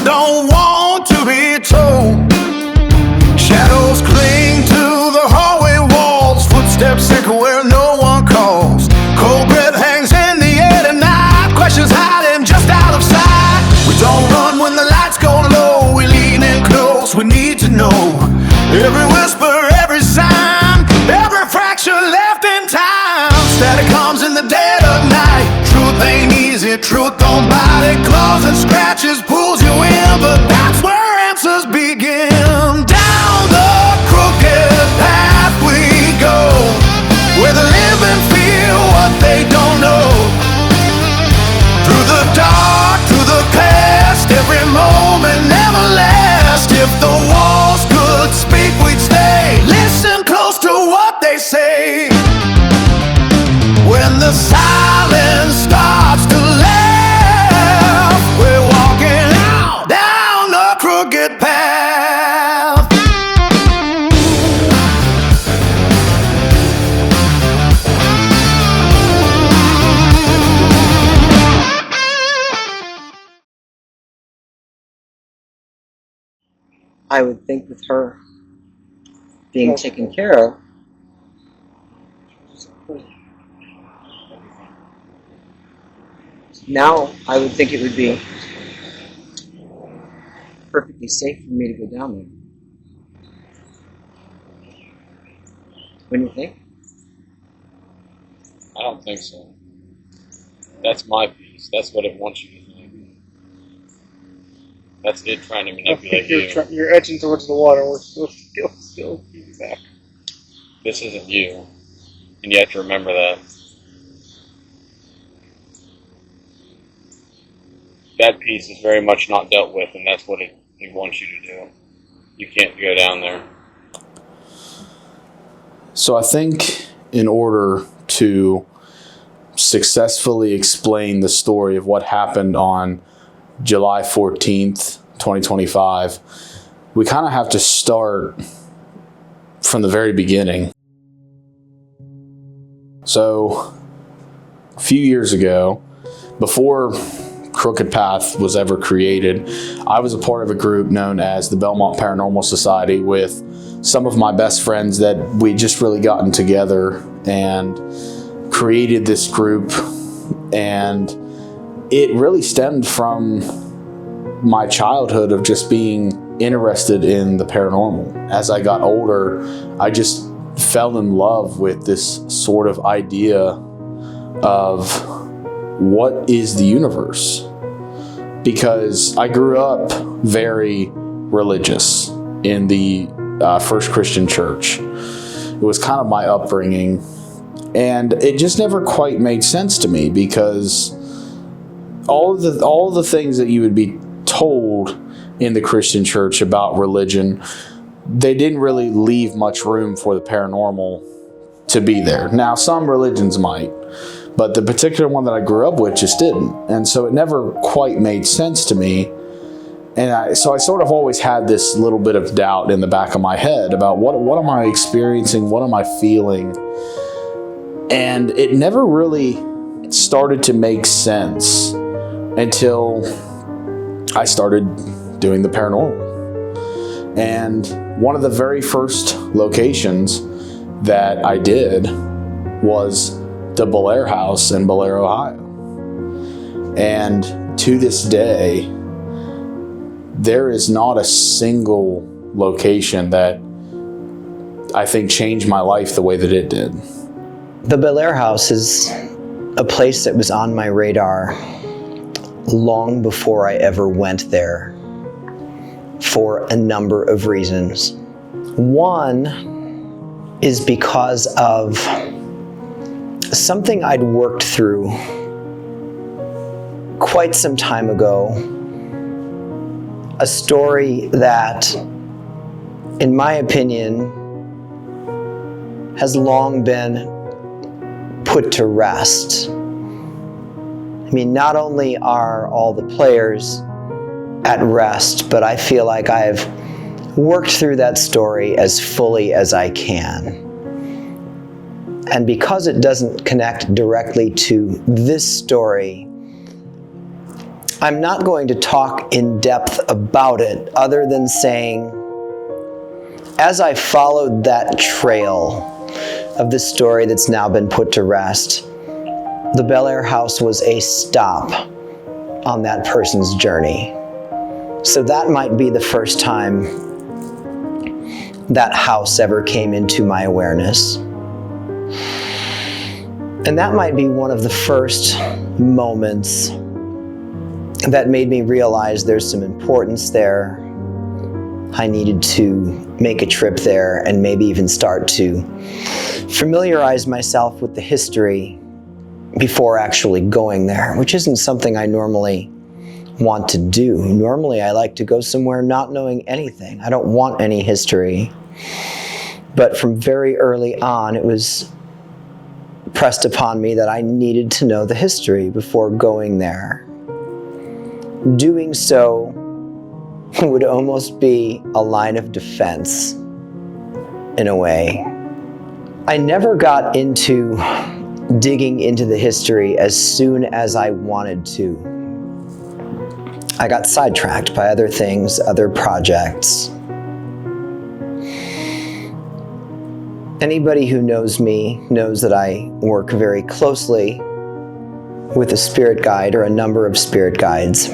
don't want to be told. Shadows cling to the hallway walls, footsteps echo where no one calls. Cold breath hangs in the air tonight, questions hiding just out of sight. We don't run when the lights go low, we lean in close, we need to know. Every whisper, every sign, every fracture left in time. Static comes in the dead of night. Truth ain't easy, truth don't bite. It claws and scratches, pulls you in, but that's where answers begin. Down the crooked path we go, where the living feel what they don't know. Through the dark, through the past, every moment never lasts. If the walls could speak, we'd stay. Listen close to what they say. When the silence starts to laugh, we're walking out down the crooked path. I would think with her being taken care of, now I would think it would be perfectly safe for me to go down there. Wouldn't you think? I don't think so. That's my piece. That's what it wants you to think. That's it trying to manipulate you. You're edging towards the water. We're still keeping back. This isn't you. And you have to remember that. That piece is very much not dealt with, and that's what it wants you to do. You can't go down there. So I think in order to successfully explain the story of what happened on July 14th, 2025, we kind of have to start from the very beginning. So a few years ago, before Crooked Path was ever created, I was a part of a group known as the Belmont Paranormal Society with some of my best friends that we just really gotten together and created this group. And it really stemmed from my childhood of just being interested in the paranormal. As I got older, I just fell in love with this sort of idea of what is the universe? Because I grew up very religious in the First Christian Church. It was kind of my upbringing, and it just never quite made sense to me because all the things that you would be told in the Christian church about religion, they didn't really leave much room for the paranormal to be there. Now, some religions might, but the particular one that I grew up with just didn't. And so it never quite made sense to me. And so I sort of always had this little bit of doubt in the back of my head about what am I experiencing? What am I feeling? And it never really started to make sense until I started doing the paranormal. And one of the very first locations that I did was the Bair House in Bair, Ohio. And to this day, there is not a single location that I think changed my life the way that it did. The Bair House is a place that was on my radar long before I ever went there for a number of reasons. One is because of something I'd worked through quite some time ago, a story that, in my opinion, has long been put to rest. I mean, not only are all the players at rest, but I feel like I've worked through that story as fully as I can. And because it doesn't connect directly to this story, I'm not going to talk in depth about it other than saying, as I followed that trail of the story that's now been put to rest, the Bair House was a stop on that person's journey. So that might be the first time that house ever came into my awareness. And that might be one of the first moments that made me realize there's some importance there. I needed to make a trip there and maybe even start to familiarize myself with the history before actually going there, which isn't something I normally want to do. Normally, I like to go somewhere not knowing anything. I don't want any history. But from very early on, it was pressed upon me that I needed to know the history before going there. Doing so would almost be a line of defense, in a way. I never got into digging into the history as soon as I wanted to. I got sidetracked by other things, other projects. Anybody who knows me knows that I work very closely with a spirit guide or a number of spirit guides.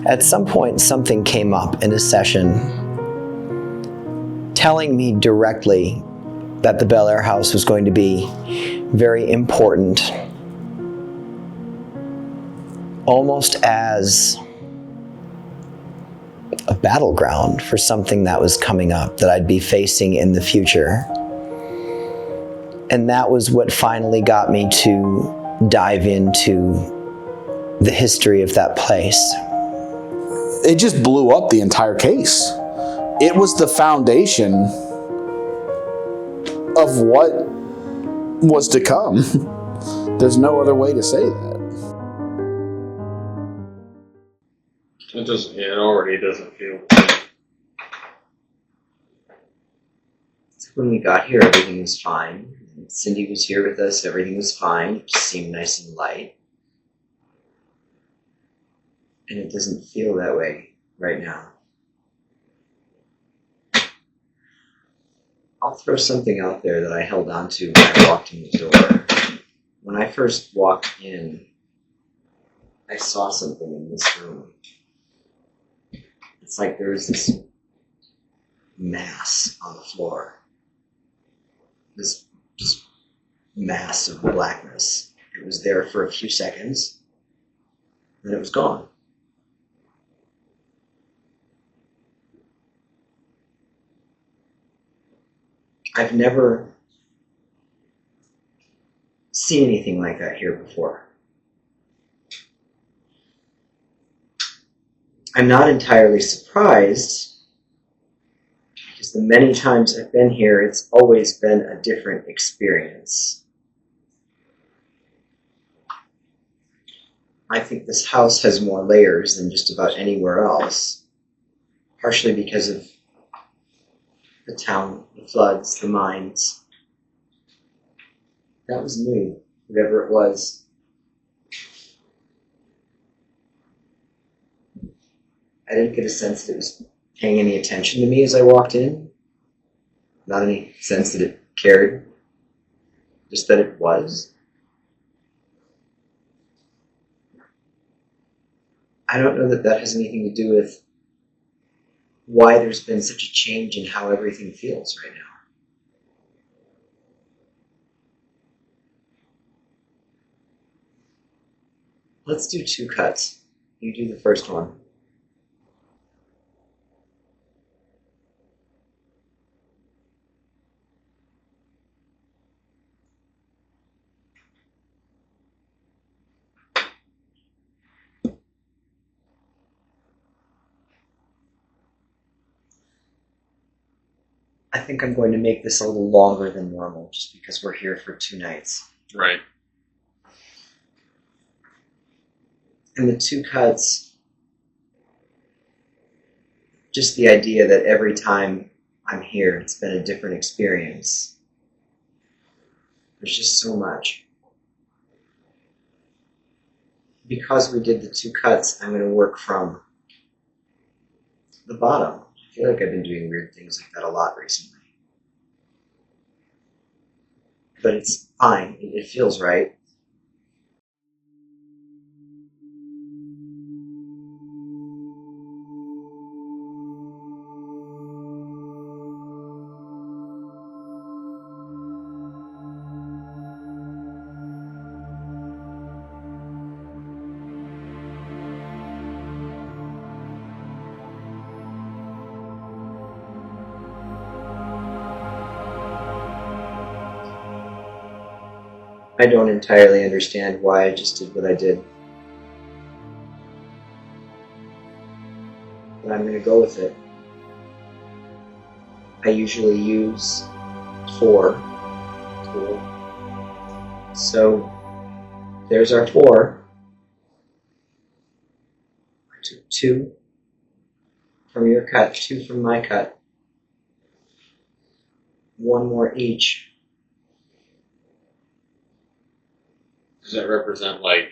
At some point, something came up in a session telling me directly that the Bair House was going to be very important, almost as a battleground for something that was coming up that I'd be facing in the future. And that was what finally got me to dive into the history of that place. It just blew up the entire case. It was the foundation of what was to come. There's no other way to say that. It doesn't. Yeah, it already doesn't feel. When we got here, everything was fine. Cindy was here with us, everything was fine. It just seemed nice and light. And it doesn't feel that way right now. I'll throw something out there that I held on to when I walked in the door. When I first walked in, I saw something in this room. It's like there was this mass on the floor. This just mass of blackness. It was there for a few seconds, then it was gone. I've never seen anything like that here before. I'm not entirely surprised, because the many times I've been here, it's always been a different experience. I think this house has more layers than just about anywhere else, partially because of the town, the floods, the mines. That was new, whatever it was. I didn't get a sense that it was paying any attention to me as I walked in. Not any sense that it cared, just that it was. I don't know that that has anything to do with why there's been such a change in how everything feels right now. Let's do 2 cuts. You do the first one. I think I'm going to make this a little longer than normal, just because we're here for 2 nights. Right. And the 2 cuts, just the idea that every time I'm here, it's been a different experience. There's just so much. because we did the 2 cuts, I'm going to work from the bottom. I feel like I've been doing weird things like that a lot recently. But it's fine. It feels right. I don't entirely understand why I just did what I did. But I'm going to go with it. I usually use 4 tool. So there's our 4. I took 2 from your cut, 2 from my cut. 1 more each. Does that represent like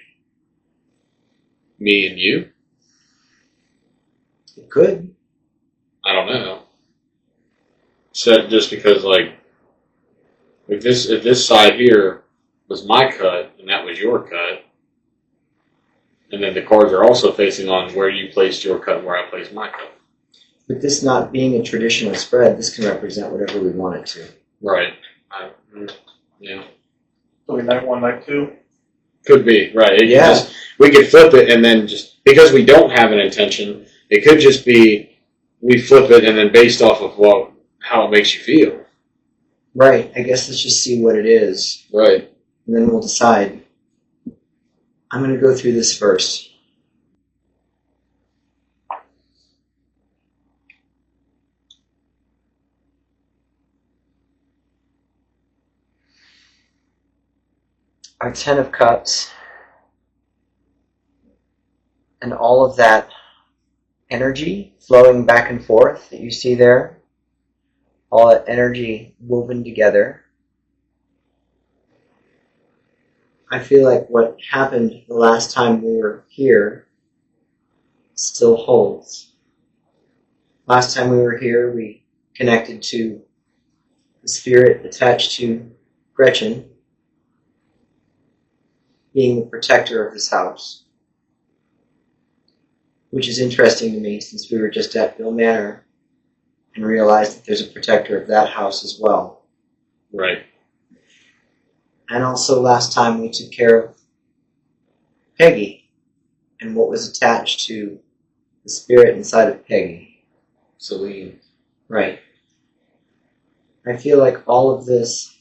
me and you? It could. I don't know. So just because like if this side here was my cut and that was your cut, and then the cards are also facing on where you placed your cut and where I placed my cut. With this not being a traditional spread, this can represent whatever we want it to. Right. Yeah. So we night 1, night 2. Could be, right. It could Yeah. we could flip it and then just, because we don't have an intention, it could just be we flip it and then based off of how it makes you feel. Right. I guess let's just see what it is, Right. and then we'll decide. I'm going to go through this first. Our 10 of Cups, and all of that energy flowing back and forth that you see there, all that energy woven together. I feel like what happened the last time we were here still holds. Last time we were here, we connected to the spirit attached to Gretchen, being the protector of this house. Which is interesting to me since we were just at Bill Manor and realized that there's a protector of that house as well. Right. And also last time we took care of Peggy and what was attached to the spirit inside of Peggy. Celine. Right. I feel like all of this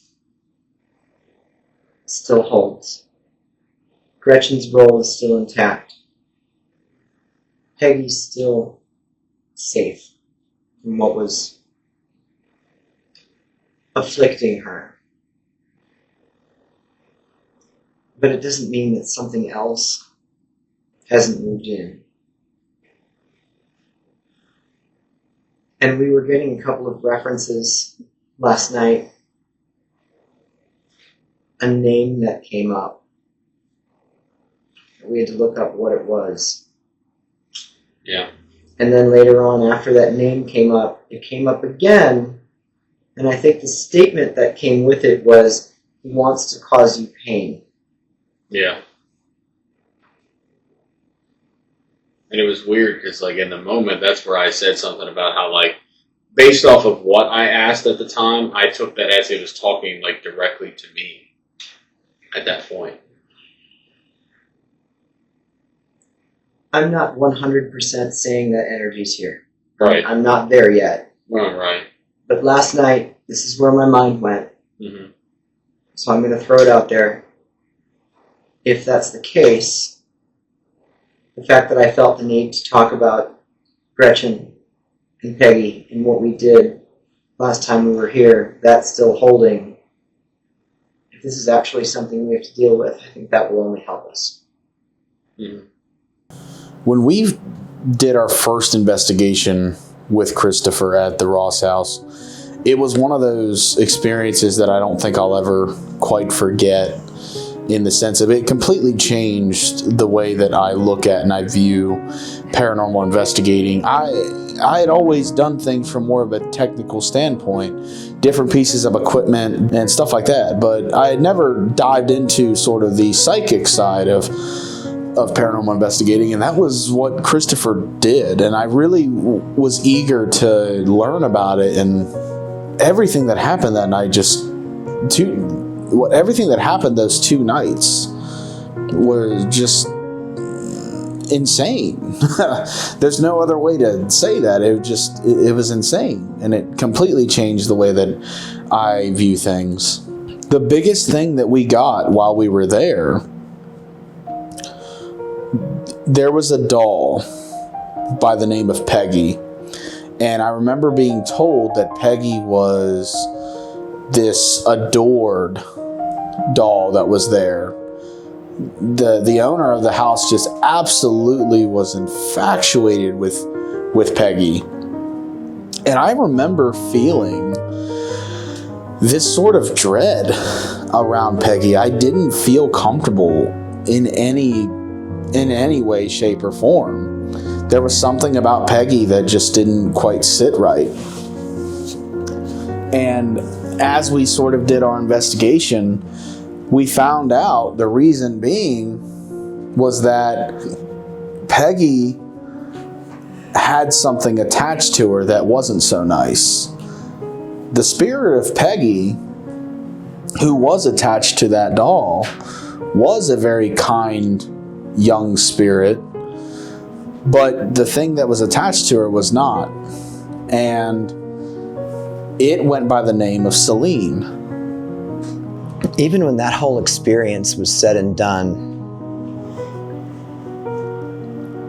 still holds. Gretchen's role is still intact. Peggy's still safe from what was afflicting her. But it doesn't mean that something else hasn't moved in. And we were getting a couple of references last night. A name that came up. We had to look up what it was. Yeah. And then later on, after that name came up, it came up again. And I think the statement that came with it was, he wants to cause you pain. Yeah. And it was weird because, like, in the moment, that's where I said something about how, like, based off of what I asked at the time, I took that as he was talking, like, directly to me at that point. I'm not 100% saying that energy's here. Right. I'm not there yet. Oh, right. But last night, this is where my mind went. Mm-hmm. So I'm going to throw it out there. If that's the case, the fact that I felt the need to talk about Gretchen and Peggy and what we did last time we were here, that's still holding. If this is actually something we have to deal with, I think that will only help us. Mm-hmm. When we did our first investigation with Christopher at the Ross house, it was one of those experiences that I don't think I'll ever quite forget. in the sense of it completely changed the way that I look at and I view paranormal investigating. I had always done things from more of a technical standpoint, different pieces of equipment and stuff like that, but I had never dived into sort of the psychic side of paranormal investigating, and that was what Christopher did, and I really was eager to learn about it. And everything that happened that night, everything that happened those 2 nights was just insane. There's no other way to say that. It was insane, and it completely changed the way that I view things. The biggest thing that we got while we were there was a doll by the name of Peggy, and I remember being told that Peggy was this adored doll that was there. The owner of the house just absolutely was infatuated with Peggy. And I remember feeling this sort of dread around Peggy. I didn't feel comfortable in any way, shape, or form. There was something about Peggy that just didn't quite sit right. And as we sort of did our investigation, we found out the reason being was that Peggy had something attached to her that wasn't so nice. The spirit of Peggy, who was attached to that doll, was a very kind young spirit, but the thing that was attached to her was not. And it went by the name of Celine. Even when that whole experience was said and done,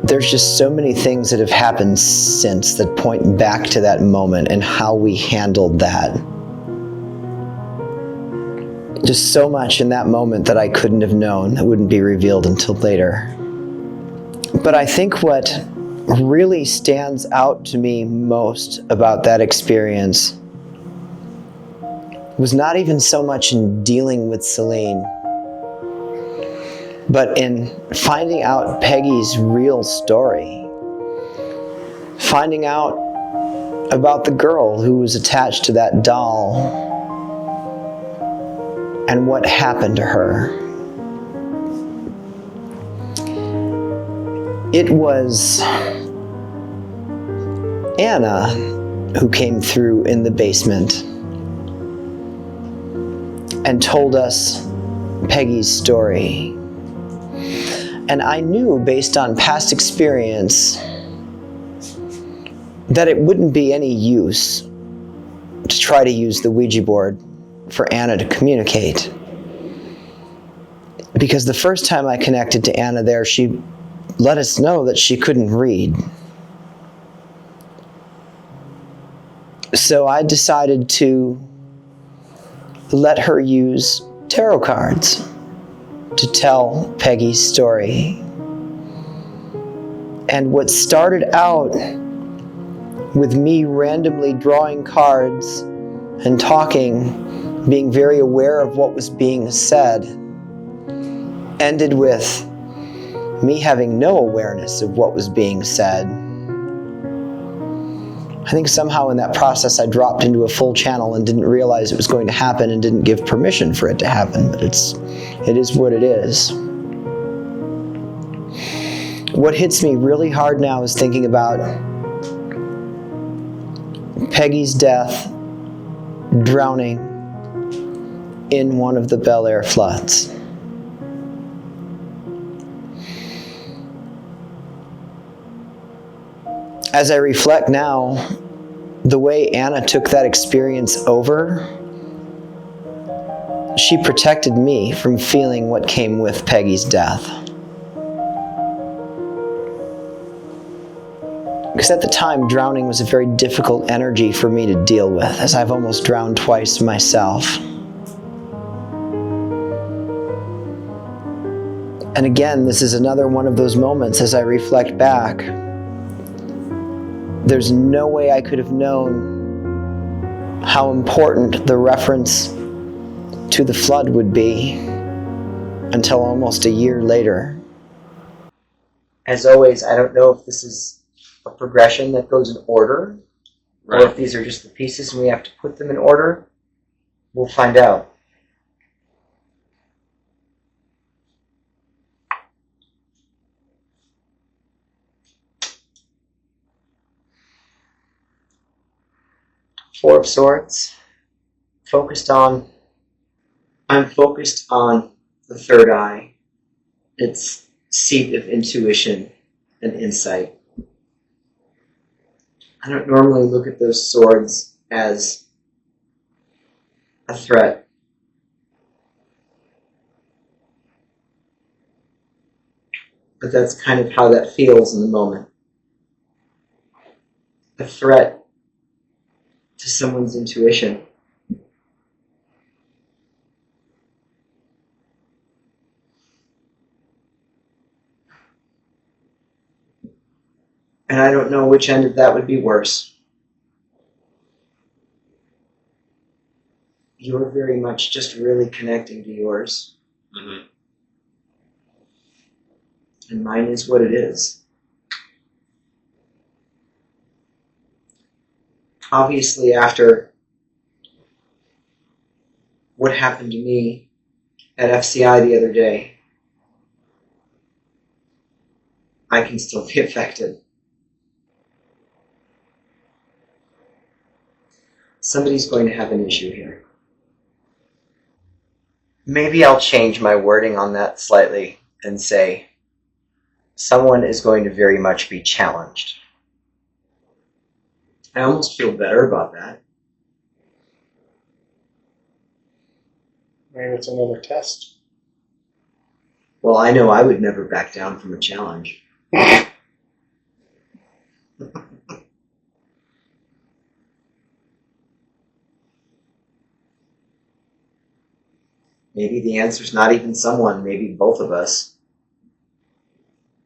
there's just so many things that have happened since that point back to that moment and how we handled that. Just so much in that moment that I couldn't have known, that wouldn't be revealed until later. But I think what really stands out to me most about that experience was not even so much in dealing with Celine, but in finding out Peggy's real story. Finding out about the girl who was attached to that doll and what happened to her. It was Anna who came through in the basement and told us Peggy's story. And I knew, based on past experience, that it wouldn't be any use to try to use the Ouija board for Anna to communicate. Because the first time I connected to Anna there, she let us know that she couldn't read. So I decided to let her use tarot cards to tell Peggy's story. And what started out with me randomly drawing cards and talking, being very aware of what was being said, ended with me having no awareness of what was being said. I think somehow in that process I dropped into a full channel and didn't realize it was going to happen and didn't give permission for it to happen, but it is what it is. What hits me really hard now is thinking about Peggy's death drowning in one of the Bel Air floods. As I reflect now, the way Anna took that experience over, she protected me from feeling what came with Peggy's death. Because at the time, drowning was a very difficult energy for me to deal with, as I've almost drowned twice myself. And again, this is another one of those moments as I reflect back. There's no way I could have known how important the reference to the flood would be until almost a year later. As always, I don't know if this is a progression that goes in order, or if these are just the pieces and we have to put them in order. We'll find out. Four of Swords. I'm focused on the third eye. Its seat of intuition and insight. I don't normally look at those swords as a threat. But that's kind of how that feels in the moment. A threat to someone's intuition. And I don't know which end of that would be worse. You're very much just really connecting to yours. Mm-hmm. And mine is what it is. Obviously, after what happened to me at FCI the other day, I can still be affected. Somebody's going to have an issue here. Maybe I'll change my wording on that slightly and say, someone is going to very much be challenged. I almost feel better about that. Maybe it's another test. Well, I know I would never back down from a challenge. Maybe the answer's not even someone, maybe both of us.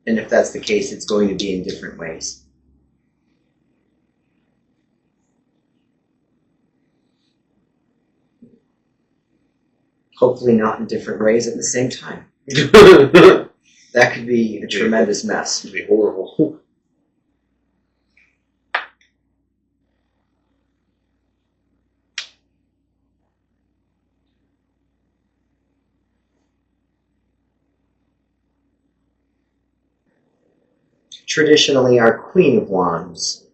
And if that's the case, it's going to be in different ways. Hopefully not in different ways at the same time. That could be a tremendous mess. It'd be horrible. Traditionally, our Queen of Wands,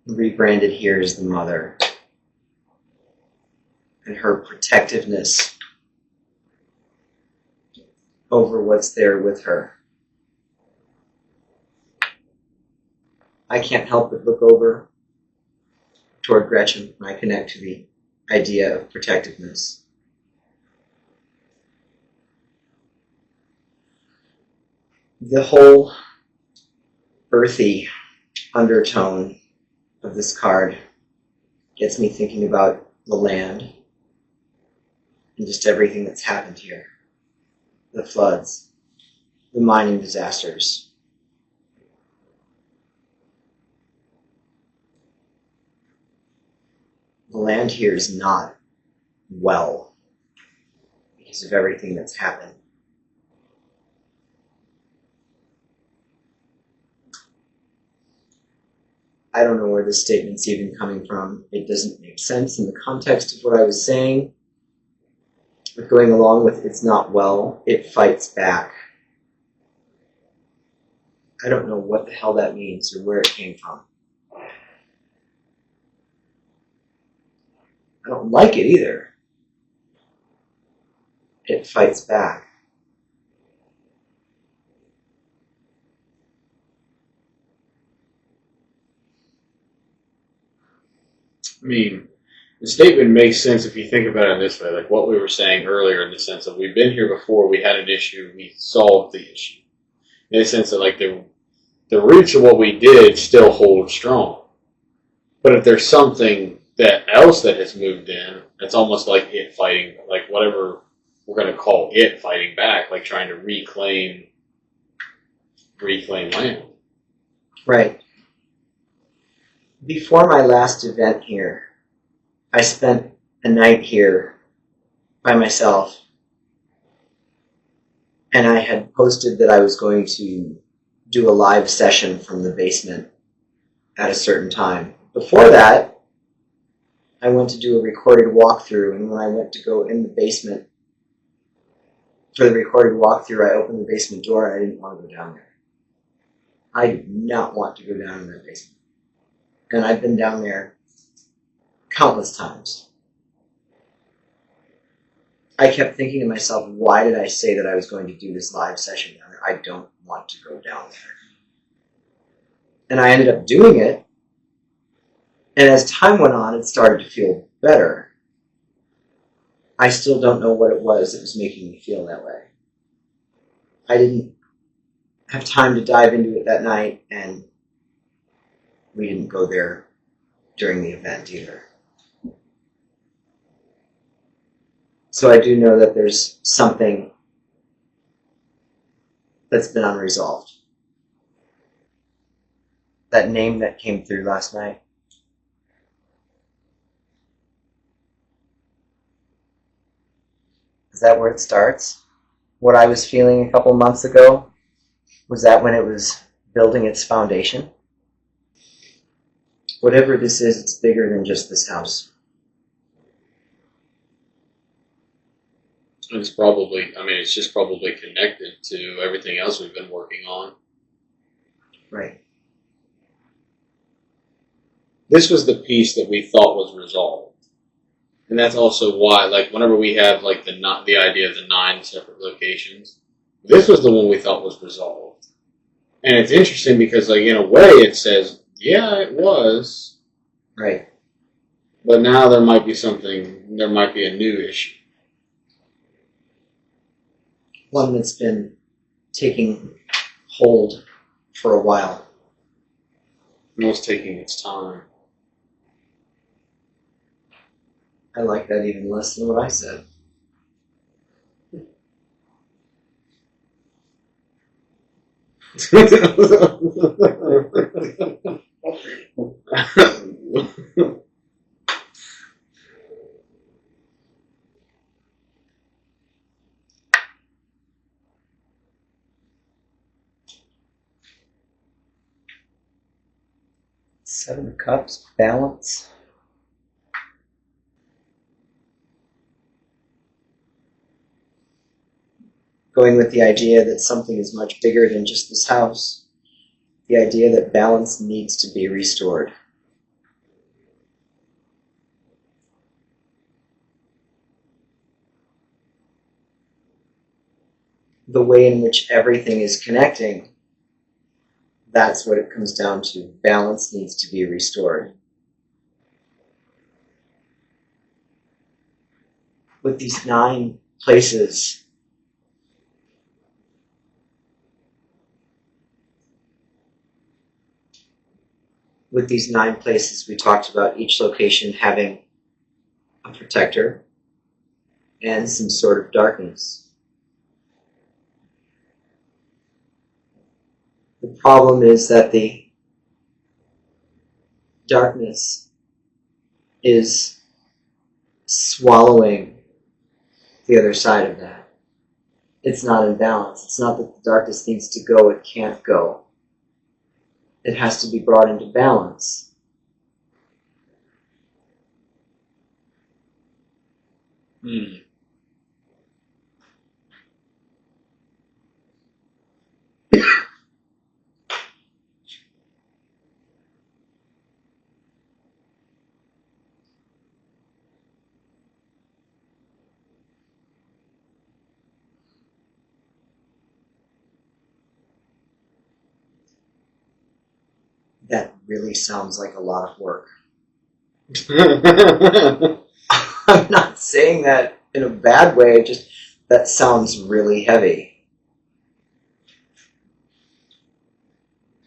rebranded here as the Mother, and her protectiveness over what's there with her. I can't help but look over toward Gretchen when I connect to the idea of protectiveness. The whole earthy undertone of this card gets me thinking about the land and just everything that's happened here. The floods, the mining disasters. The land here is not well because of everything that's happened. I don't know where this statement's even coming from. It doesn't make sense in the context of what I was saying. But going along with it's not well, it fights back. I don't know what the hell that means or where it came from. I don't like it either. It fights back. I mean, the statement makes sense if you think about it this way, like what we were saying earlier, in the sense of we've been here before, we had an issue, we solved the issue. In the sense that like the roots of what we did still hold strong. But if there's something else that has moved in, it's almost like it fighting, like whatever we're going to call it fighting back, like trying to reclaim land. Right. Before my last event here, I spent a night here by myself. And I had posted that I was going to do a live session from the basement at a certain time. Before that, I went to do a recorded walkthrough, and when I went to go in the basement for the recorded walkthrough, I opened the basement door and I didn't want to go down there. I did not want to go down in that basement. And I've been down there countless times. I kept thinking to myself, why did I say that I was going to do this live session down there? I don't want to go down there. And I ended up doing it. And as time went on, it started to feel better. I still don't know what it was that was making me feel that way. I didn't have time to dive into it that night, and we didn't go there during the event either. So I do know that there's something that's been unresolved. That name that came through last night. Is that where it starts? What I was feeling a couple months ago, was that when it was building its foundation? Whatever this is, it's bigger than just this house. It's probably, it's just probably connected to everything else we've been working on. Right. This was the piece that we thought was resolved. And that's also why, like, whenever we have, like, the idea of the 9 separate locations, this was the one we thought was resolved. And it's interesting because, like, in a way it says, yeah, it was. Right. But now there might be a new issue. One that's been taking hold for a while. And it's taking its time. I like that even less than what I said. Seven of Cups, balance. Going with the idea that something is much bigger than just this house. The idea that balance needs to be restored. The way in which everything is connecting, that's what it comes down to. Balance needs to be restored. With these 9 places, we talked about each location having a protector and some sort of darkness. The problem is that the darkness is swallowing the other side of that. It's not in balance. It's not that the darkness needs to go, it can't go. It has to be brought into balance. That really sounds like a lot of work. I'm not saying that in a bad way, just that sounds really heavy.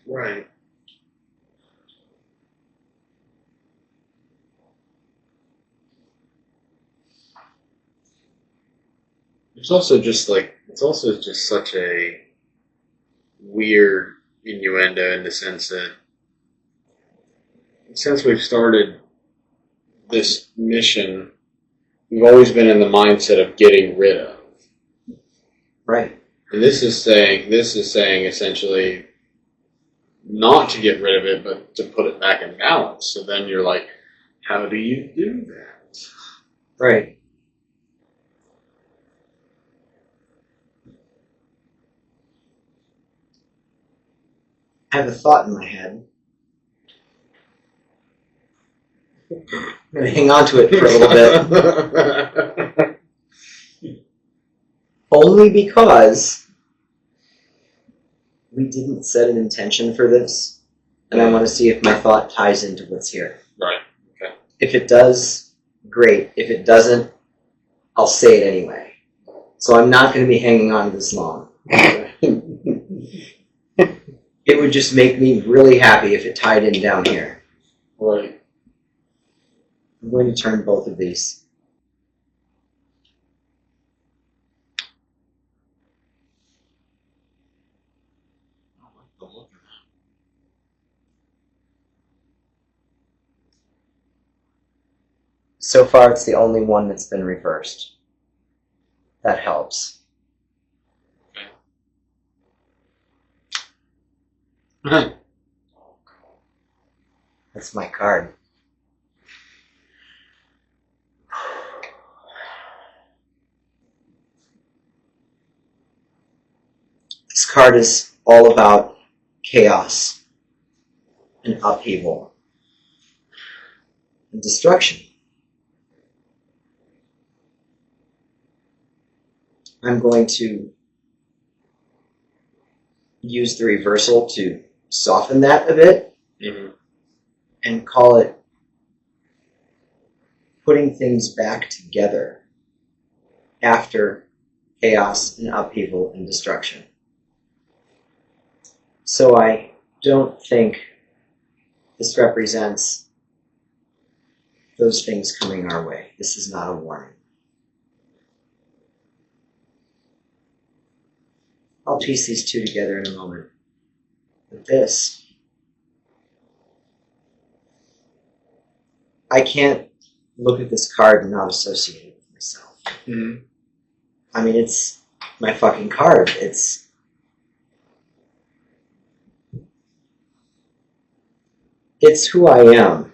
Right. It's also just such a weird innuendo in the sense that since we've started this mission, we've always been in the mindset of getting rid of. Right. And this is saying essentially not to get rid of it, but to put it back in balance. So then you're like, how do you do that? Right. I have a thought in my head. I'm going to hang on to it for a little bit. Only because we didn't set an intention for this, and I want to see if my thought ties into what's here. Right. Okay. If it does, great. If it doesn't, I'll say it anyway. So I'm not going to be hanging on this long. It would just make me really happy if it tied in down here. Right. I'm going to turn both of these. So far, it's the only one that's been reversed. That helps. Okay. That's my card. This card is all about chaos and upheaval and destruction. I'm going to use the reversal to soften that a bit and call it putting things back together after chaos and upheaval and destruction. So I don't think this represents those things coming our way. This is not a warning. I'll piece these two together in a moment. But this, I can't look at this card and not associate it with myself. Mm-hmm. I mean, it's my fucking card. It's who I am.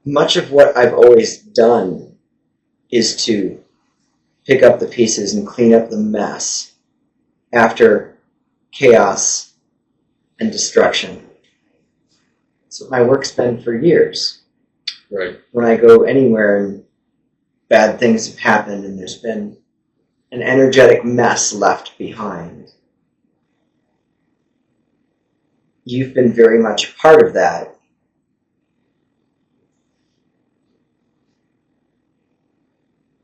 Much of what I've always done is to pick up the pieces and clean up the mess after chaos and destruction. That's what my work's been for years. Right. When I go anywhere and bad things have happened and there's been an energetic mess left behind, you've been very much a part of that.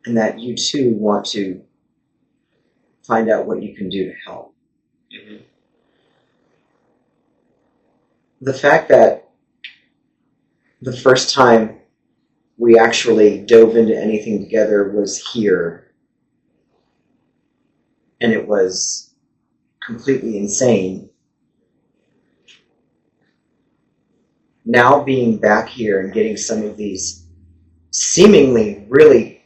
And that you too want to find out what you can do to help. Mm-hmm. The fact that the first time we actually dove into anything together was here, and it was completely insane. Now being back here and getting some of these seemingly really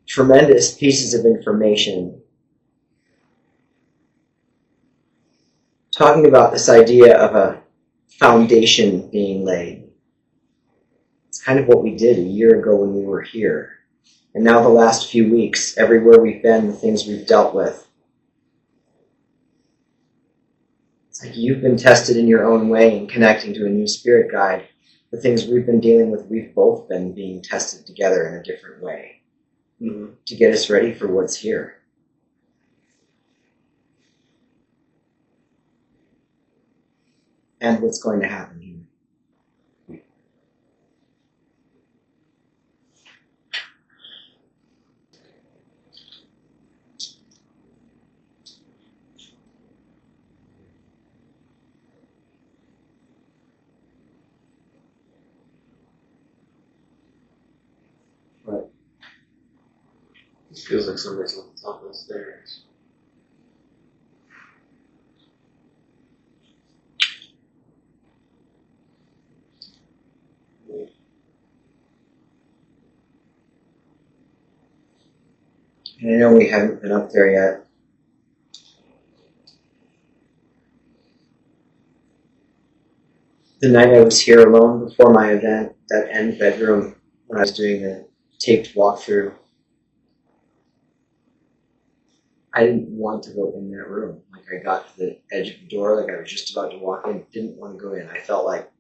tremendous pieces of information, talking about this idea of a foundation being laid. It's kind of what we did a year ago when we were here. And now the last few weeks, everywhere we've been, the things we've dealt with. It's like you've been tested in your own way and connecting to a new spirit guide. The things we've been dealing with, we've both been being tested together in a different way. Mm-hmm. To get us ready for what's here. And what's going to happen here. Right. It feels like somebody's on the top of the stairs. And I know we haven't been up there yet. The night I was here alone before my event, that end bedroom, when I was doing the taped walkthrough, I didn't want to go in that room. Like, I got to the edge of the door, like I was just about to walk in, didn't want to go in. I felt like,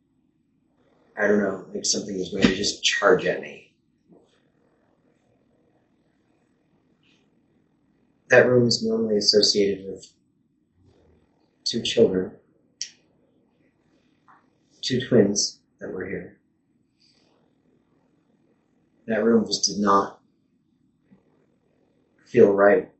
I don't know, like something was going to just charge at me. That room is normally associated with 2 children, 2 twins that were here. That room just did not feel right.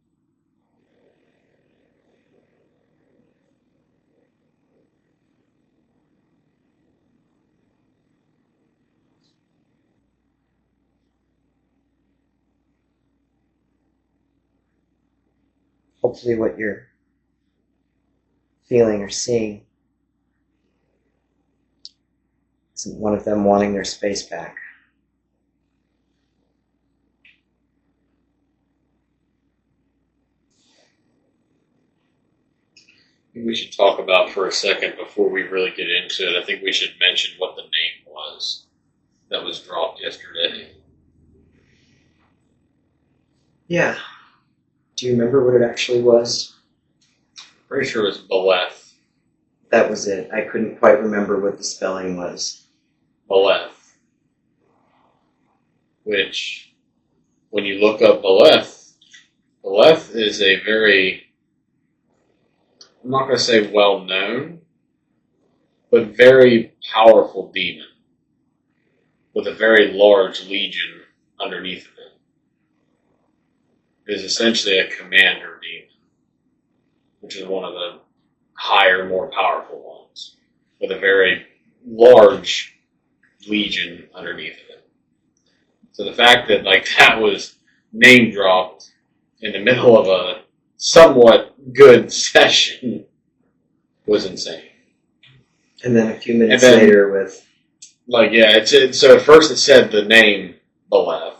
Hopefully what you're feeling or seeing isn't one of them wanting their space back. We should talk about for a second before we really get into it. I think we should mention what the name was that was dropped yesterday. Yeah. Do you remember what it actually was? Pretty sure it was Baleth. That was it. I couldn't quite remember what the spelling was. Baleth. Which, when you look up Baleth, Baleth is a very, I'm not going to say well-known, but very powerful demon with a very large legion underneath of it. It is essentially a commander demon, which is one of the higher, more powerful ones, with a very large legion underneath of it. So the fact that that was name dropped in the middle of a somewhat good session was insane. And then a few minutes later with... so at first it said the name Baleth.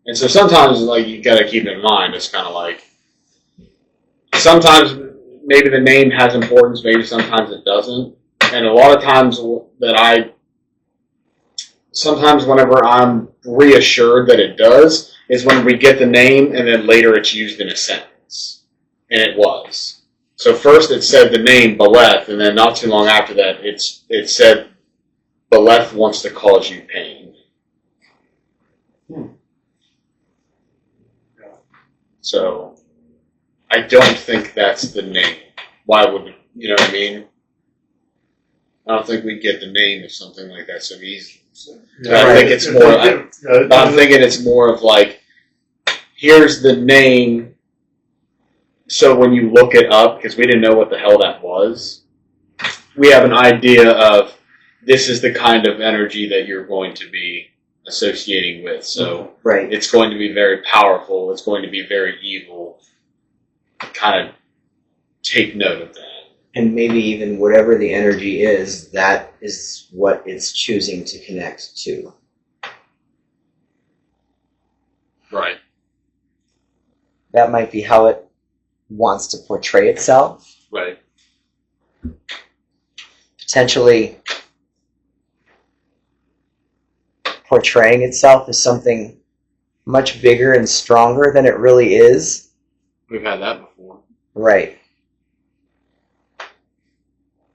And so sometimes, you gotta keep in mind, it's kind of sometimes maybe the name has importance, maybe sometimes it doesn't. And a lot of times sometimes whenever I'm reassured that it does, is when we get the name and then later it's used in a sentence. And it was. So first it said the name Baleth, and then not too long after that it said Baleth wants to cause you pain. So I don't think that's the name. Why would, you know what I mean? I don't think we'd get the name of something like that so easily. I think it's more, I'm thinking it's more of here's the name, so when you look it up, because we didn't know what the hell that was, we have an idea of this is the kind of energy that you're going to be associating with. So right. It's going to be very powerful. It's going to be very evil. Kind of take note of that. And maybe even whatever the energy is, that is what it's choosing to connect to. Right. That might be how it wants to portray itself. Right. Potentially portraying itself as something much bigger and stronger than it really is. We've had that before. Right.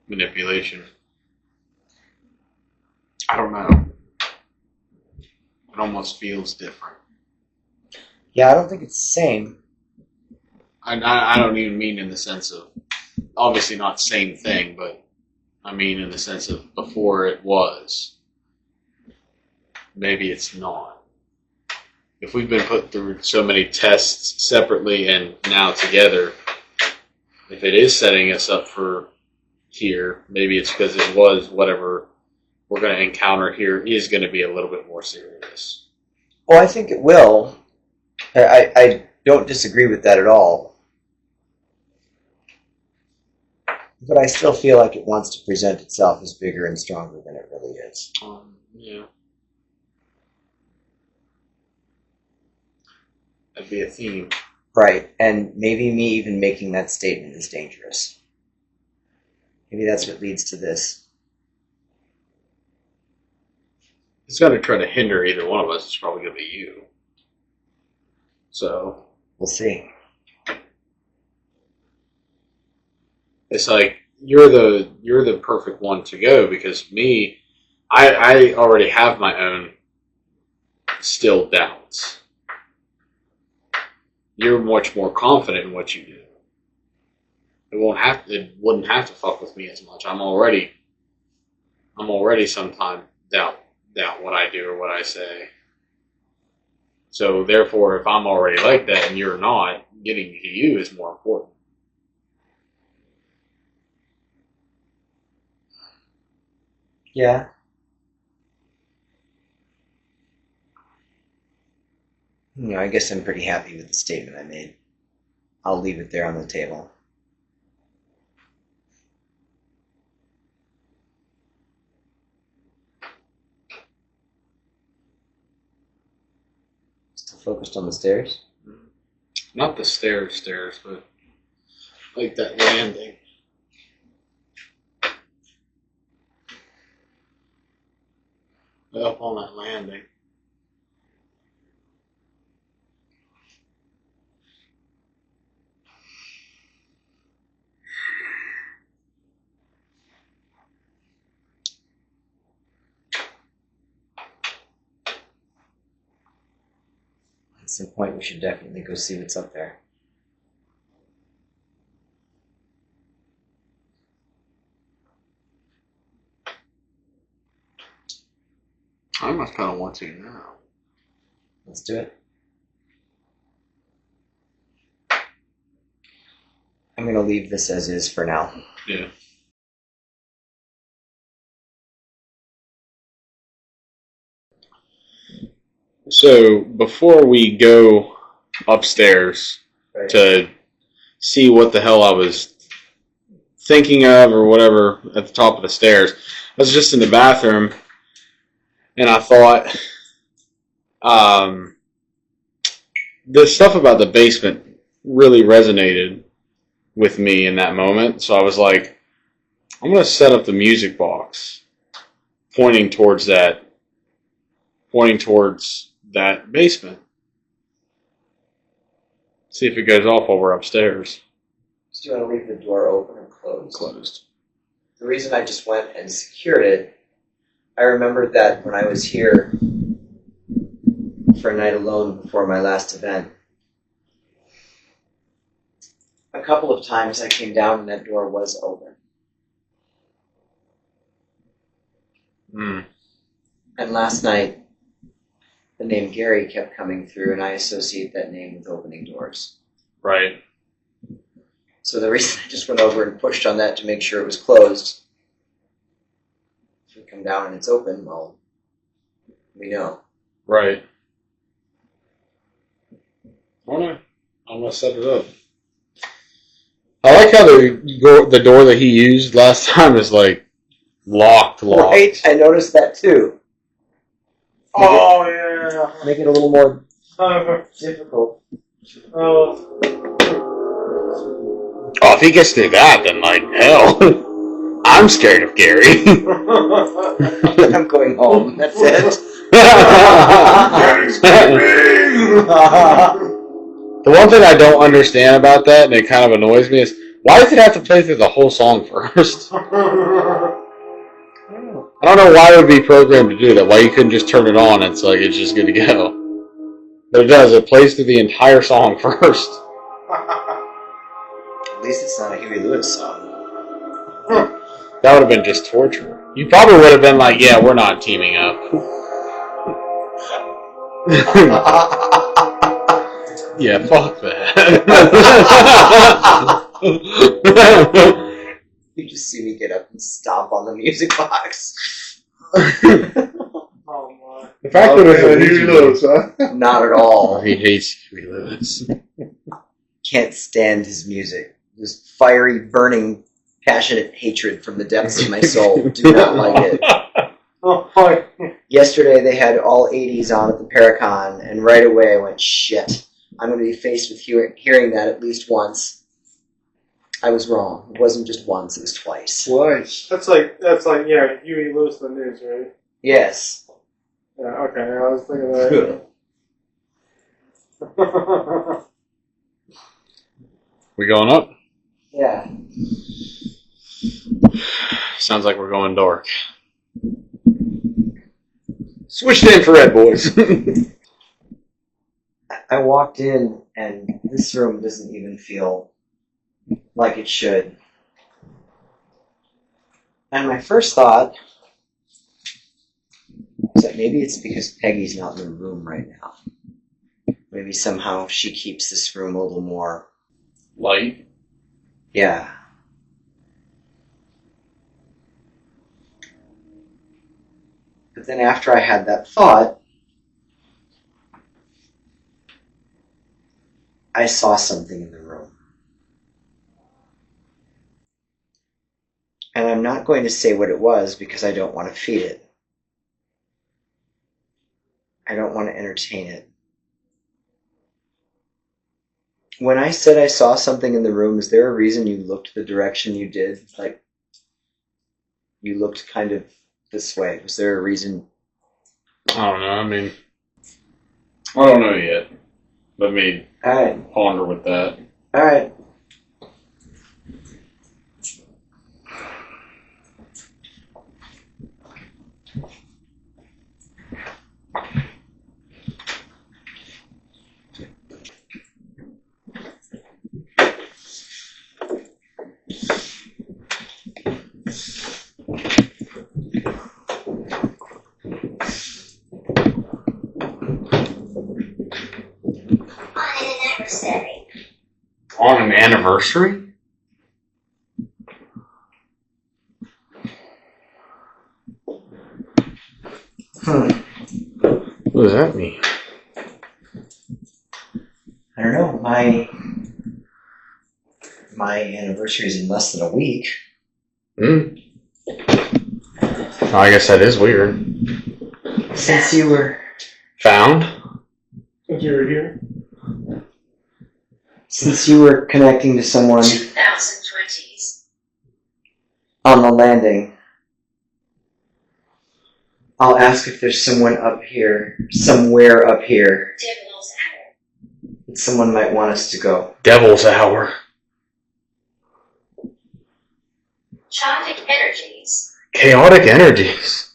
Manipulation. I don't know. It almost feels different. Yeah, I don't think it's the same. I don't even mean in the sense of, obviously not same thing, but I mean in the sense of before it was. Maybe it's not. If we've been put through so many tests separately and now together, if it is setting us up for here, maybe it's because it was whatever we're going to encounter here is going to be a little bit more serious. Well, I think it will. I don't disagree with that at all. But I still feel like it wants to present itself as bigger and stronger than it really is. Yeah. That'd be a theme. Right, and maybe me even making that statement is dangerous. Maybe that's what leads to this. It's going to try to hinder either one of us. It's probably going to be you. So We'll see. it's like you're the perfect one to go because me, I already have my own still doubts. You're much more confident in what you do. It wouldn't have to fuck with me as much. I'm already sometimes doubt what I do or what I say. So therefore, if I'm already like that and you're not, getting to you is more important. Yeah. I guess I'm pretty happy with the statement I made. I'll leave it there on the table. Still focused on the stairs? Not the stairs, but like that landing. Up on that landing. At some point, we should definitely go see what's up there. I must kind of want to now. Let's do it. I'm going to leave this as is for now. Yeah. So before we go upstairs Right. to see what the hell I was thinking of or whatever at the top of the stairs, I was just in the bathroom and I thought, the stuff about the basement really resonated with me in that moment. So I was like, I'm going to set up the music box pointing towards that basement. See if it goes off while we're upstairs. Do you want to leave the door open or closed? Closed. The reason I just went and secured it, I remembered that when I was here for a night alone before my last event, a couple of times I came down and that door was open. And last night, the name Gary kept coming through, and I associate that name with opening doors. Right. So the reason I just went over and pushed on that to make sure it was closed. If we come down and it's open, well, we know. Right. Alright. I'm going to set it up. I like how the door that he used last time is like locked. Right? I noticed that too. Oh, yeah. Make it a little more difficult. Oh. Oh, if he gets through that, then like hell. I'm scared of Gary. I'm going home. That's it. The one thing I don't understand about that, and it kind of annoys me, is why does it have to play through the whole song first? I don't know why it would be programmed to do that. Why you couldn't just turn it on and it's like it's just good to go. But it does. It plays through the entire song first. At least it's not a Huey Lewis song. That would have been just torture. You probably would have been like, yeah, we're not teaming up. Yeah, fuck that. You just see me get up and stomp on the music box. Oh, my. The fact that Okay, it's Huey Lewis, huh? Not at all. He hates Huey Lewis. Can't stand his music. This fiery, burning, passionate hatred from the depths of my soul. Do not like it. Oh, my. Yesterday they had all 80s on at the Paracon, and right away I went, shit. I'm going to be faced with hearing that at least once. I was wrong. It wasn't just once, it was twice. Twice. That's like Huey Lewis in the news, right? Yes. Yeah, okay, I was thinking that. We going up? Yeah. Sounds like we're going dark. Switch to infrared, boys. I walked in, and this room doesn't even feel like it should. And my first thought was that maybe it's because Peggy's not in the room right now. Maybe somehow she keeps this room a little more... Light. Yeah. But then after I had that thought, I saw something in the room. And I'm not going to say what it was because I don't want to feed it. I don't want to entertain it. When I said I saw something in the room, is there a reason you looked the direction you did? Like, you looked kind of this way. Was there a reason? I don't know. I mean, I don't know yet. Let me Alright. ponder with that. Alright. On an anniversary? What does that mean? I don't know. My anniversary is in less than a week. I guess that is weird. Since you were... Found? Since you were here? Since you were connecting to someone 2020s. on the landing, I'll ask if there's someone up here, somewhere up here, Devil's Hour. that someone might want us to go. Devil's Hour. Chaotic energies. Chaotic energies.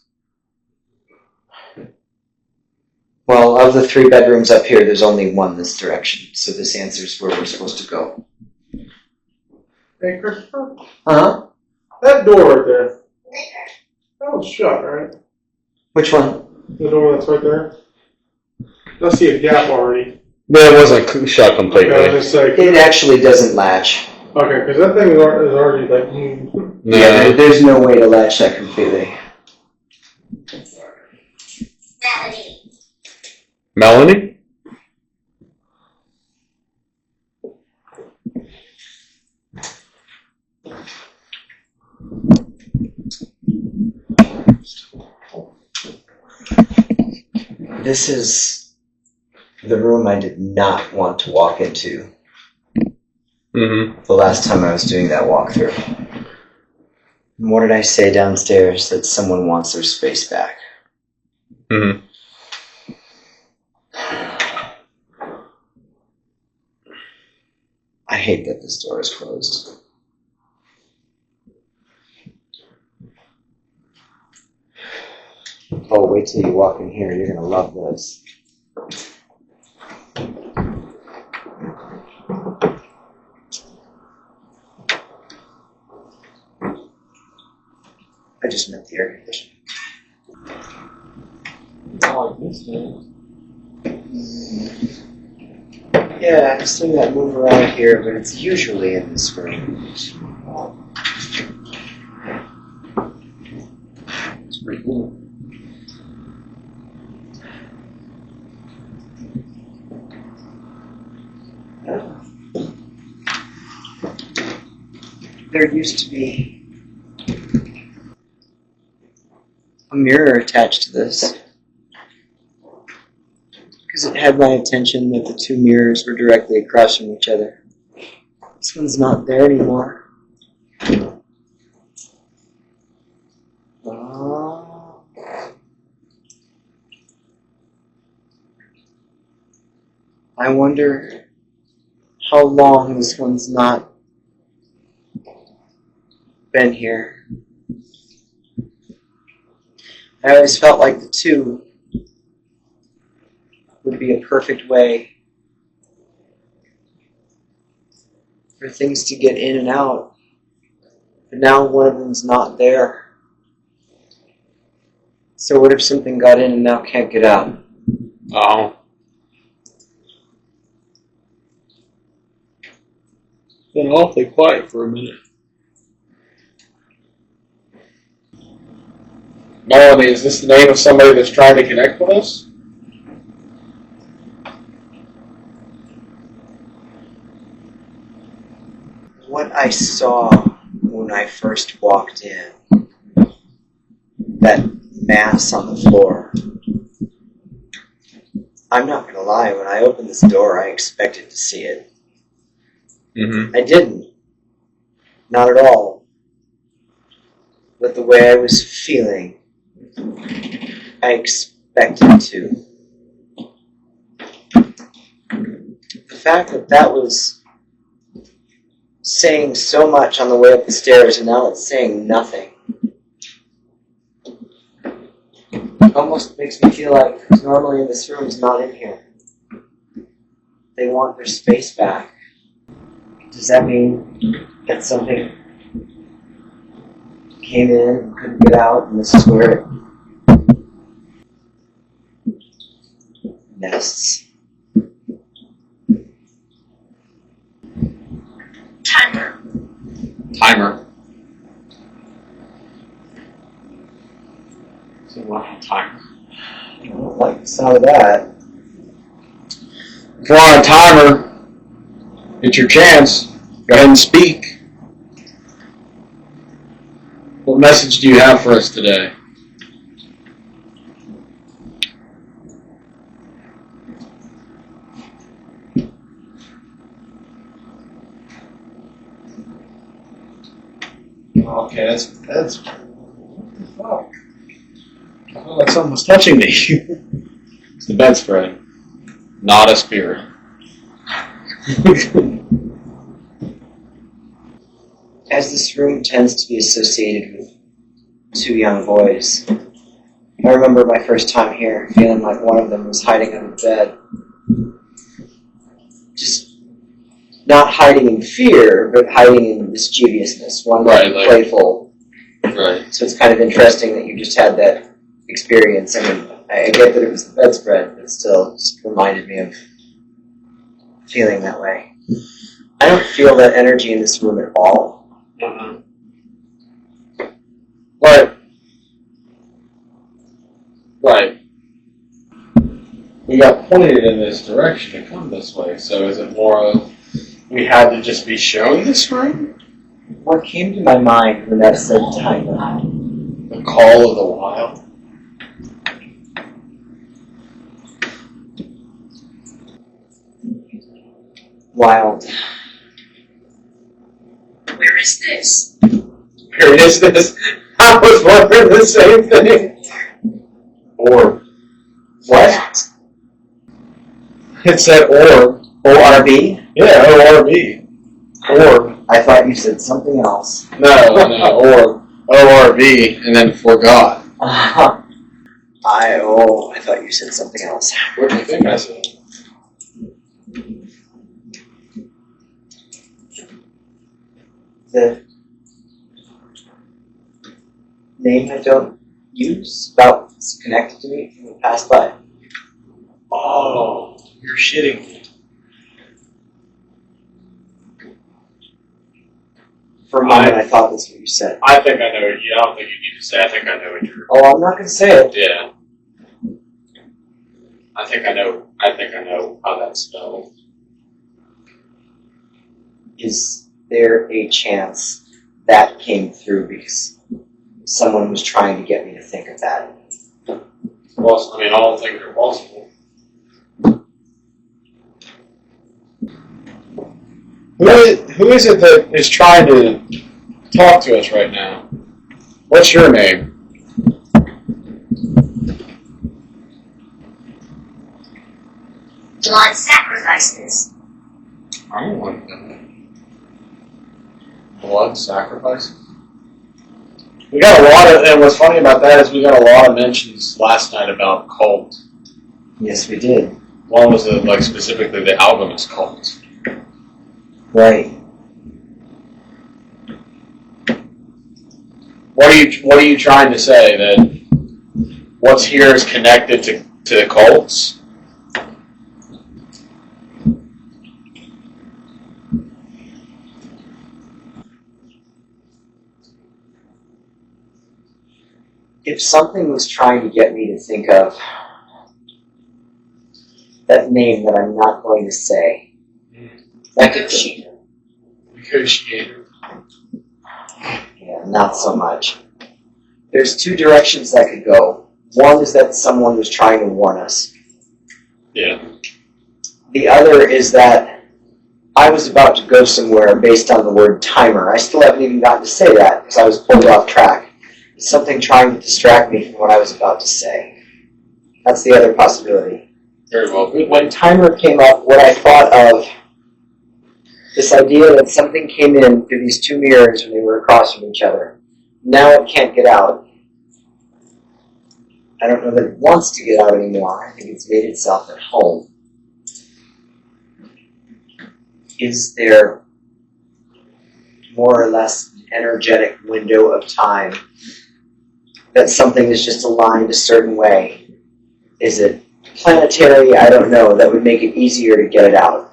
Well, of the 3 bedrooms up here, there's only one this direction, so this answers where we're supposed to go. Hey, Christopher? Huh? That door right there. Liquor. That was shut, right? Which one? The door that's right there. I see a gap already. But it wasn't shut completely. Okay, I was just like, It actually doesn't latch. okay, because that thing is already like, No. Yeah, there's no way to latch that completely. Melody. Melanie? This is the room I did not want to walk into Mm-hmm. the last time I was doing that walkthrough. And what did I say downstairs? That someone wants their space back. Mm-hmm. I hate that this door is closed. Oh, wait till you walk in here. You're going to love this. I just meant the air conditioning. oh, this thing. Yeah, I've seen that move around here, but it's usually in this room. It's pretty cool. There used to be a mirror attached to this. Because because it had my attention that the two mirrors were directly across from each other. This one's not there anymore. Oh. I wonder how long this one's not been here. I always felt like the two would be a perfect way for things to get in and out. But now one of them's not there. So what if something got in and now can't get out? Oh. Been awfully quiet for a minute. Melanie, is this the name of somebody that's trying to connect with us? What I saw when I first walked in, that mass on the floor, I'm not going to lie, when I opened this door, I expected to see it. Mm-hmm. I didn't. Not at all. But the way I was feeling, I expected to. The fact that that was saying so much on the way up the stairs and now it's saying nothing almost makes me feel like who's normally in this room is not in here. They want their space back. Does that mean that something came in and couldn't get out and this is where it nests? Timer. So what a timer. I don't like the sound of that. If you're on a timer, it's your chance. Go ahead and speak. What message do you have for us today? Okay, that's what the fuck? I feel like something was touching me. It's the bedspread, not a spirit. As this room tends to be associated with two young boys, I remember my first time here feeling like one of them was hiding under the bed. Just not hiding in fear, but hiding in mischievousness. One was Right, like- playful. Right. So it's kind of interesting that you just had that experience. I mean, I get that it was the bedspread, but still just reminded me of feeling that way. I don't feel that energy in this room at all. Right. Right. We got pointed in this direction to come this way, so is it more of we had to just be shown this room? What came to my mind when that said timer? The call of the wild? Wild. Where is this? Where is this? I was wondering the same thing. Orb. What? It said orb. ORB? Yeah, O-R-B. Orb. I thought you said something else. No, orb. O-R-B, and then forgot. I thought you said something else. What do you think I said? The name I don't use about it's connected to me from the past life. Oh, you're shitting me. For a moment, I thought that's what you said. I think I know what you. I don't think you need to say. I think I know what you're. Oh, I'm not going to say it. Yeah. I think I know how that's spelled. Is there a chance that came through because someone was trying to get me to think of that? Well, I mean, all things are possible. Who is it that is trying to talk to us right now? What's your name? Blood sacrifices. I don't like that. Blood sacrifice? We got a lot of, and what's funny about that is we got a lot of mentions last night about cult. Yes, we did. One was specifically the album is cult. Right. What are you trying to say, that what's here is connected to the cults? If something was trying to get me to think of that name that I'm not going to say, that could be. Negotiator. Yeah, not so much. There's two directions that could go. One is that someone was trying to warn us. Yeah. The other is that I was about to go somewhere based on the word timer. I still haven't even gotten to say that because I was pulled off track. Something trying to distract me from what I was about to say. That's the other possibility. Very well. Good. When timer came up, what I thought of, this idea that something came in through these two mirrors when they were across from each other. Now it can't get out. I don't know that it wants to get out anymore. I think it's made itself at home. Is there more or less an energetic window of time that something is just aligned a certain way? Is it planetary? I don't know. That would make it easier to get it out.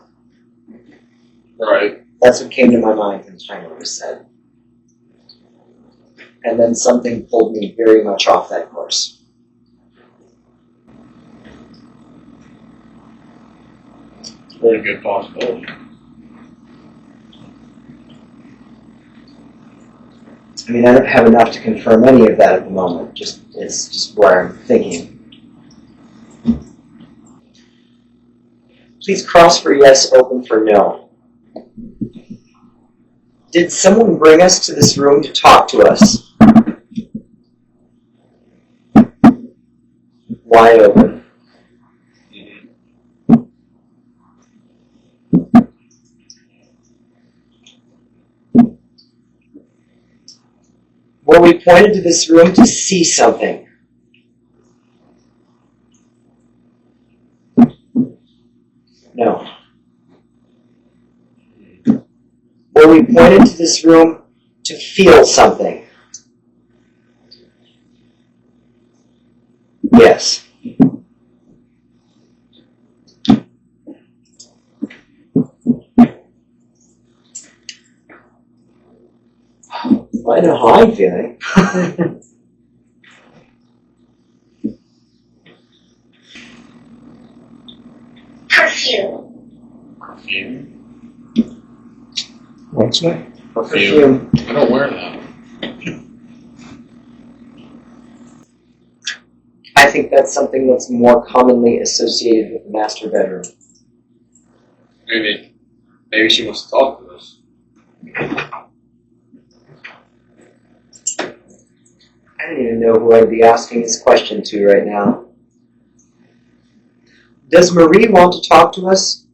Right. That's what came to my mind when timer was said. And then something pulled me very much off that course. Very good possibility. I mean, I don't have enough to confirm any of that at the moment. It's just where I'm thinking. Please cross for yes, open for no. Did someone bring us to this room to talk to us? Wide open. Were we pointed to this room to see something? No. Were we pointed to this room to feel something? Yes. I know how I'm feeling. Perfume. Perfume? What's that? Perfume. I don't wear that. I think that's something that's more commonly associated with the master bedroom. Maybe she wants to talk to us. I don't even know who I'd be asking this question to right now. Does Marie want to talk to us?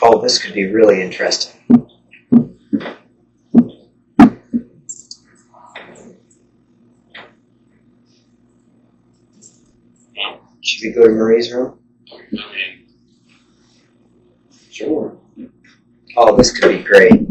Oh, this could be really interesting. Should we go to Marie's room? I mean, sure. Oh, this could be great.